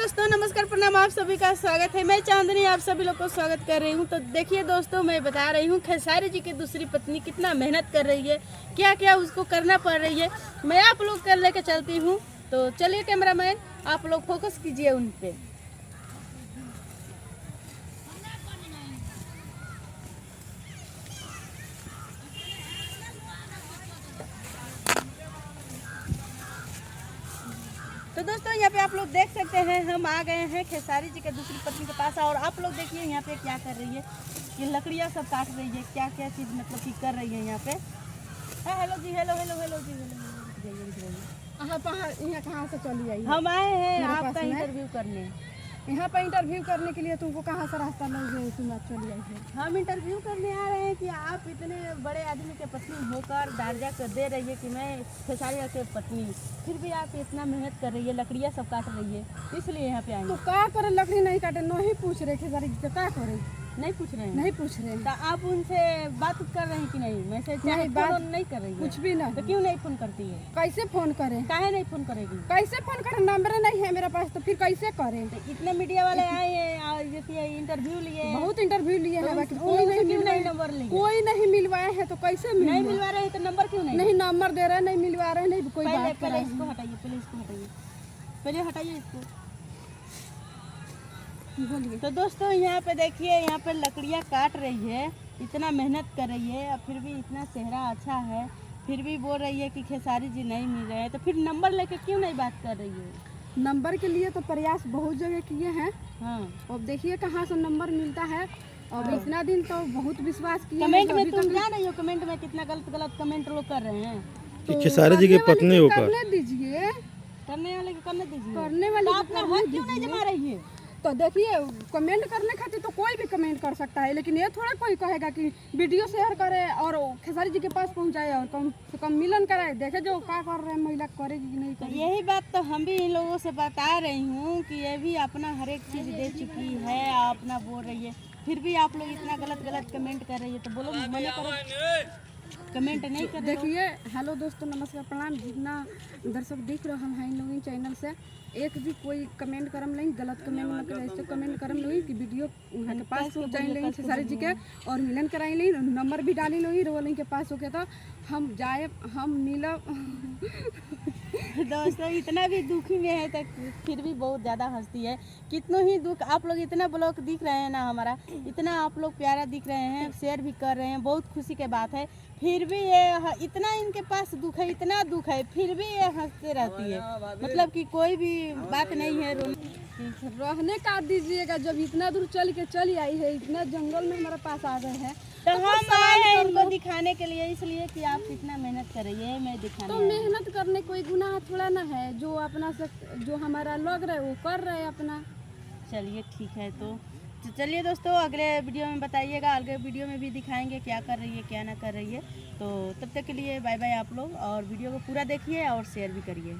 दोस्तों नमस्कार प्रणाम, आप सभी का स्वागत है। मैं चांदनी आप सभी लोग को स्वागत कर रही हूं। तो देखिए दोस्तों, मैं बता रही हूं खेसारी जी की दूसरी पत्नी कितना मेहनत कर रही है, क्या क्या उसको करना पड़ रही है। मैं आप लोग कर लेके चलती हूं। तो चलिए कैमरामैन, आप लोग फोकस कीजिए उन पे। तो दोस्तों यहाँ पे आप लोग देख सकते हैं, हम आ गए हैं खेसारी जी के दूसरी पत्नी के पास। और आप लोग देखिए यहाँ पे क्या कर रही है, ये लकड़ियाँ सब काट रही है, क्या क्या चीज़ मतलब कि कर रही है यहाँ पे। हेलो जी, हेलो हेलो हेलो जी, हेलो। यहाँ कहाँ से चली आई? हम आए हैं आपका इंटरव्यू करने। यहाँ पर इंटरव्यू करने के लिए तुमको कहाँ से रास्ता लग गया? तुम आज चली आई है। हम इंटरव्यू करने आ रहे हैं कि आप इतने बड़े आदमी के पत्नी होकर दार्जा कर दे रही है कि मैं खेसारी के पत्नी, फिर भी आप इतना मेहनत कर रही है, लकड़ियाँ सब काट रही है, इसलिए यहाँ पे आए। तो क्या करे, लकड़ी नहीं काटे, नहीं पूछ रहे खेसारी जी से क्या करे? नहीं पूछ रहे हैं? नहीं पूछ रहे। तो आप उनसे बात कर रहे हैं कि नहीं? मैसेज नहीं, बात नहीं कर रही है कुछ भी नहीं। तो क्यों नहीं फोन करती है? कैसे फोन करें? काहे नहीं फोन करेगी? कैसे फोन करें? नंबर नहीं है मेरे पास, तो फिर कैसे करें? तो इतने मीडिया वाले आए हैं, इंटरव्यू लिए, बहुत इंटरव्यू लिए हैं, तो कोई नहीं नहीं नंबर लिए, कोई नहीं मिलवाए हैं, तो कैसे नहीं मिलवा रहे हैं? तो नंबर क्यों नहीं? नहीं नंबर दे रहे, नहीं मिलवा रहे, नहीं कोई बात कर पहले रहे। इसको हटाइए, पहले हटाइए इसको। तो दोस्तों यहाँ पे देखिए, यहाँ पे लकड़ियाँ काट रही है, इतना मेहनत कर रही है, और फिर भी इतना चेहरा अच्छा है, फिर भी बोल रही है कि खेसारी जी नहीं मिल रहे हैं। तो फिर नंबर लेके क्यों नहीं बात कर रही है? नंबर के लिए तो प्रयास बहुत जगह किए हैं। हाँ, अब देखिए कहाँ से नंबर मिलता है। और इतना दिन तो बहुत विश्वास किया। कमेंट में तुम जान रही हो, कमेंट में कितना गलत कमेंट लोग कर रहे हैं। तो खेसारी जी की पत्नी होकर करने दीजिए, करने वाले को करने दीजिए, करने वाले तो अपना हक क्यों नहीं जमा रही है? तो देखिए, कमेंट करने खातिर तो कोई भी कमेंट कर सकता है, लेकिन ये थोड़ा कोई कहेगा कि वीडियो शेयर करे और खेसारी जी के पास पहुंचाए और कम से कम मिलन कराए। देखे जो क्या कर रहे हैं, महिला करेगी कि नहीं तो करेगी। यही बात तो हम भी इन लोगों से बता रही हूँ कि ये भी अपना हर एक चीज़ दे चुकी है, अपना बोल रही है, फिर भी आप लोग इतना गलत कमेंट कर रही है। तो बोलो, मना करो, कमेंट नहीं कर। देखिए, हेलो दोस्तों, नमस्कार प्रणाम। जितना दर्शक देख रहे हैं इन लोगों चैनल से, एक भी कोई कमेंट करम नहीं, गलत कमेंट न करे, ऐसे कमेंट करम नहीं कि वीडियो उनके पास पहुँचाई लें खेसारी जी के और मिलन कराई लें, नंबर भी डाली लो रोलिंग के पास होके, तो हम जाए, हम मिलब। दोस्तों इतना भी दुखी में है तो फिर भी बहुत ज़्यादा हंसती है। कितनों ही दुख, आप लोग इतना ब्लॉग दिख रहे हैं ना, हमारा इतना आप लोग प्यारा दिख रहे हैं, शेयर भी कर रहे हैं, बहुत खुशी की बात है। फिर भी ये इतना इनके पास दुख है, इतना दुख है, फिर भी ये हंसते रहती है, मतलब कि कोई भी बात नहीं है। रहने का दीजिएगा, जब इतना दूर चल के चली आई है, इतना जंगल में हमारे पास आ गए हैं, तो हम आए हैं इनको दिखाने के लिए, इसलिए कि आप कितना मेहनत कर रही है, मैं दिखाने। तो मेहनत करने कोई गुनाह थोड़ा ना है, जो अपना से जो हमारा लग रहा है वो कर रहे हैं अपना। चलिए ठीक है, तो चलिए दोस्तों, अगले वीडियो में बताइएगा, अगले वीडियो में भी दिखाएंगे क्या कर रही है क्या ना कर रही है। तो तब तक के लिए बाय बाय आप लोग, और वीडियो को पूरा देखिए और शेयर भी करिए।